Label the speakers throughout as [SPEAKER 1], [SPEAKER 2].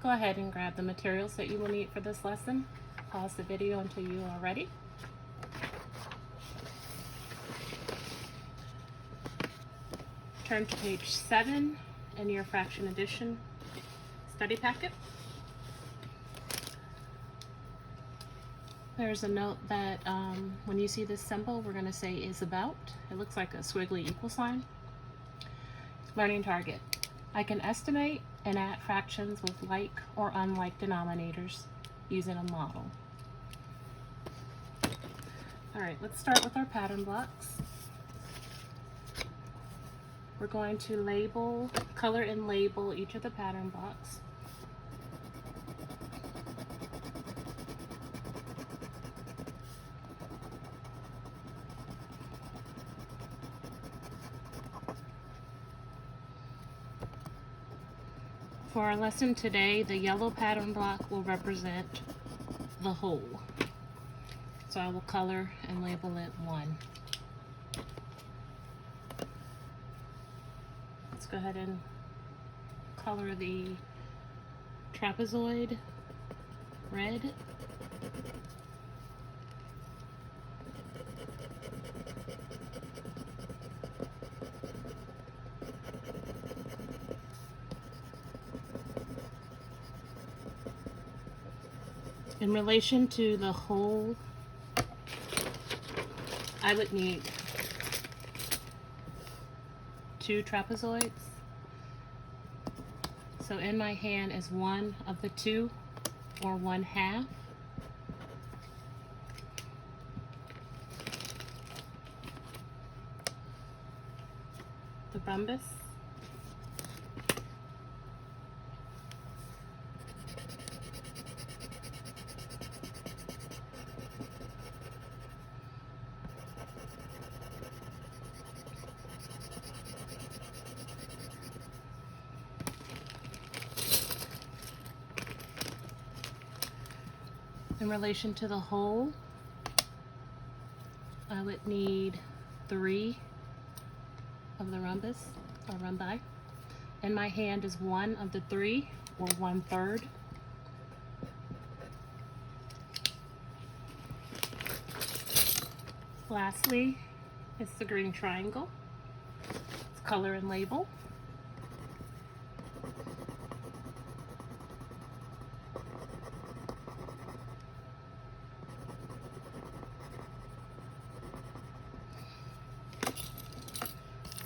[SPEAKER 1] Go ahead and grab the materials that you will need for this lesson. Pause the video until you are ready. Turn to page 7 in your fraction addition study packet. There's a note that when you see this symbol, we're going to say is about. It looks like a squiggly equal sign. Learning target. I can estimate and add fractions with like or unlike denominators using a model. All right, let's start with our pattern blocks. We're going to color and label each of the pattern blocks. For our lesson today, the yellow pattern block will represent the whole. So I will color and label it 1. Let's go ahead and color the trapezoid red. In relation to the whole, I would need 2 trapezoids. So in my hand is one of the 2, or 1/2. The rhombus. In relation to the whole, I would need 3 of the rhombus or rhombi. In my hand is one of the 3, or 1/3. Lastly, it's the green triangle. Let's color and label.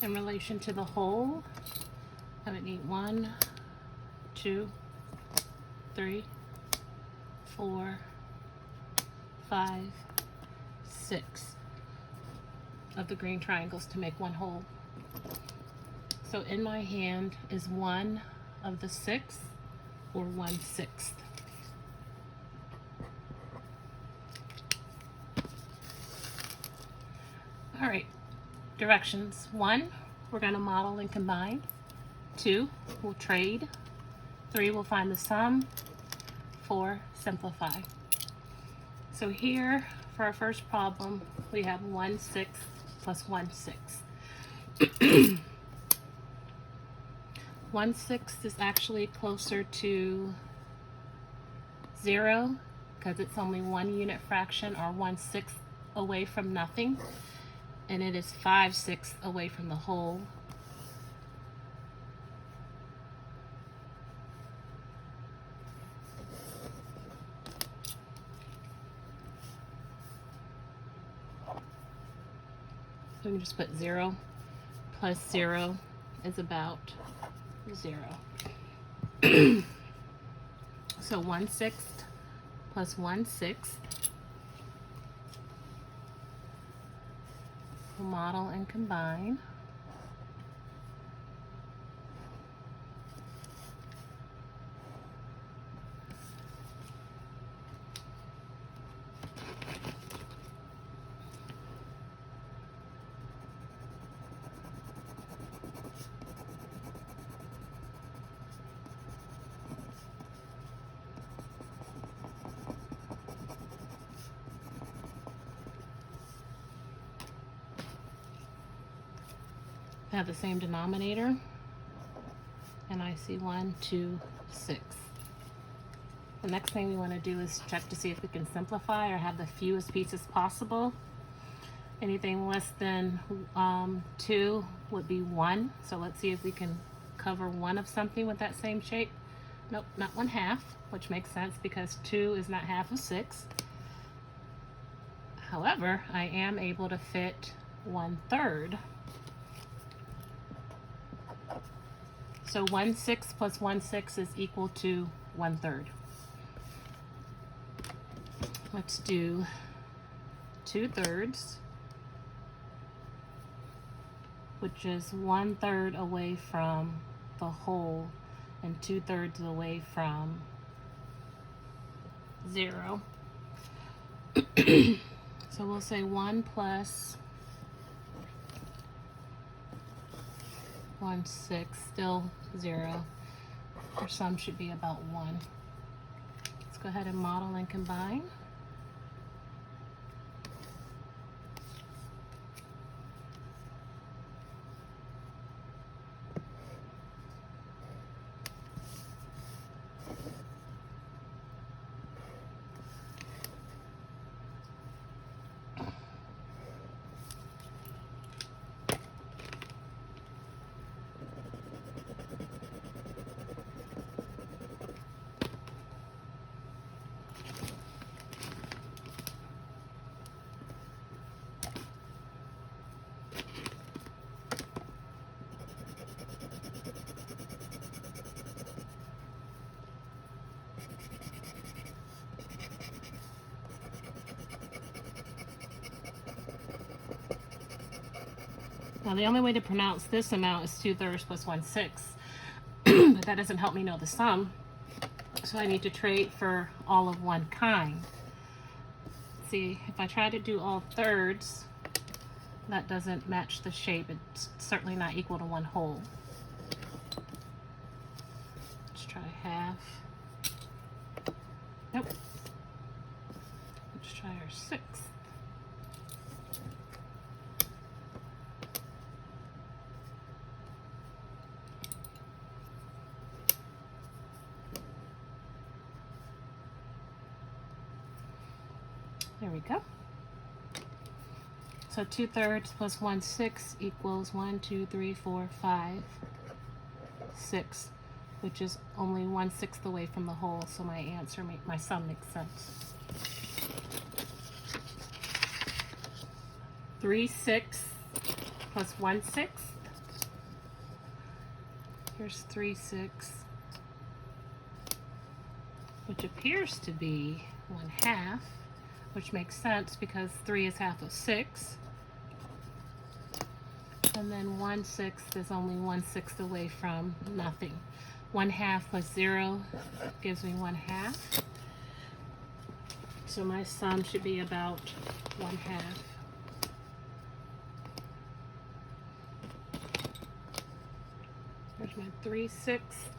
[SPEAKER 1] In relation to the whole, I would need 1, 2, 3, 4, 5, 6 of the green triangles to make one whole. So in my hand is one of the 6, or 1/6. All right. Directions. 1, we're going to model and combine. 2, we'll trade. 3, we'll find the sum. 4, simplify. So here, for our first problem, we have 1/6 plus 1/6. 1/6 is actually closer to 0 because it's only 1 unit fraction, or 1/6 away from nothing. And it is 5/6 away from the whole. So we can just put 0 plus 0 is about 0. So 1/6 plus 1/6. We'll model and combine. Have the same denominator, and I see 1, 2, 6. The next thing we want to do is check to see if we can simplify or have the fewest pieces possible. Anything less than 2 would be 1. So let's see if we can cover 1 of something with that same shape. Nope, not 1/2, which makes sense because 2 is not half of 6. However, I am able to fit 1/3. So 1/6 plus 1/6 is equal to 1/3. Let's do 2/3, which is 1/3 away from the whole and 2/3 away from 0. So we'll say 1 plus 1/6, still 0. Our sum should be about 1. Let's go ahead and model and combine. Now the only way to pronounce this amount is 2/3 plus 1/6, but that doesn't help me know the sum. So I need to trade for all of one kind. See, if I try to do all thirds, that doesn't match the shape. It's certainly not equal to 1 whole. Let's try half. Nope. Let's try our 6th. There we go. So 2/3 plus 1/6 equals 1, 2, 3, 4, 5, 6, which is only 1/6 away from the whole. So my answer, my sum makes sense. 3/6 plus 1/6. Here's 3/6, which appears to be 1/2. Which makes sense because 3 is half of 6. And then 1/6 is only 1/6 away from nothing. 1/2 plus 0 gives me 1/2. So my sum should be about 1/2. There's my 3/6.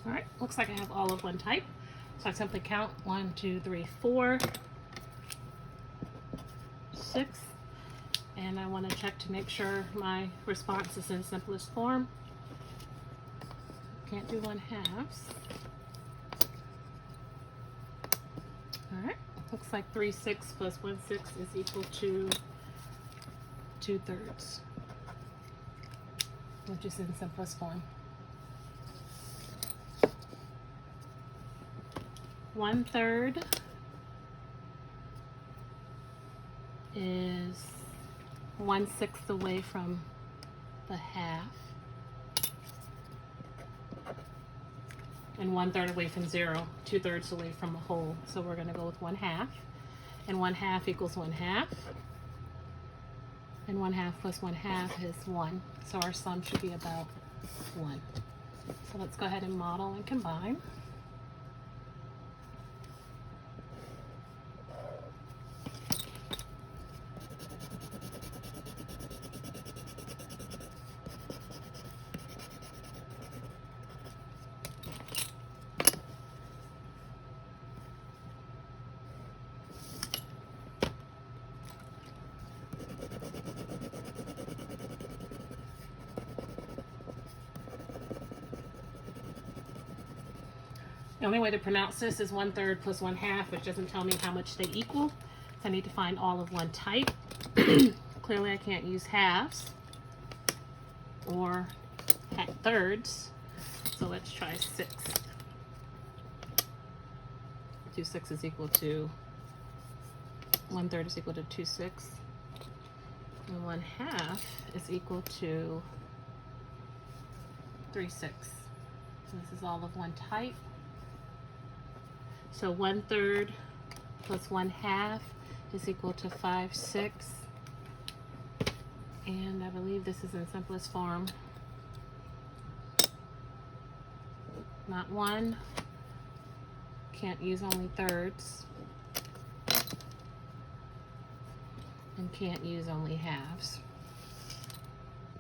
[SPEAKER 1] All right, looks like I have all of one type. So I simply count 1, 2, 3, 4, 6, and I want to check to make sure my response is in simplest form. Can't do 1/2. All right, looks like 3/6 plus 1/6 is equal to 2/3, which is in simplest form. 1/3 is 1/6 away from the half. and 1/3 away from 0, 2/3 away from a whole. So we're going to go with 1/2, and 1/2 equals 1/2, and 1/2 plus 1/2 is 1. So our sum should be about 1. So let's go ahead and model and combine. The only way to pronounce this is 1/3 plus 1/2, which doesn't tell me how much they equal. So I need to find all of one type. Clearly I can't use halves or thirds. So let's try 6. 2/6 is equal to 1/3 is equal to 2/6. And 1/2 is equal to 3/6. So this is all of one type. So 1/3 plus 1/2 is equal to 5/6. And I believe this is in simplest form. Not 1. Can't use only thirds. And can't use only halves.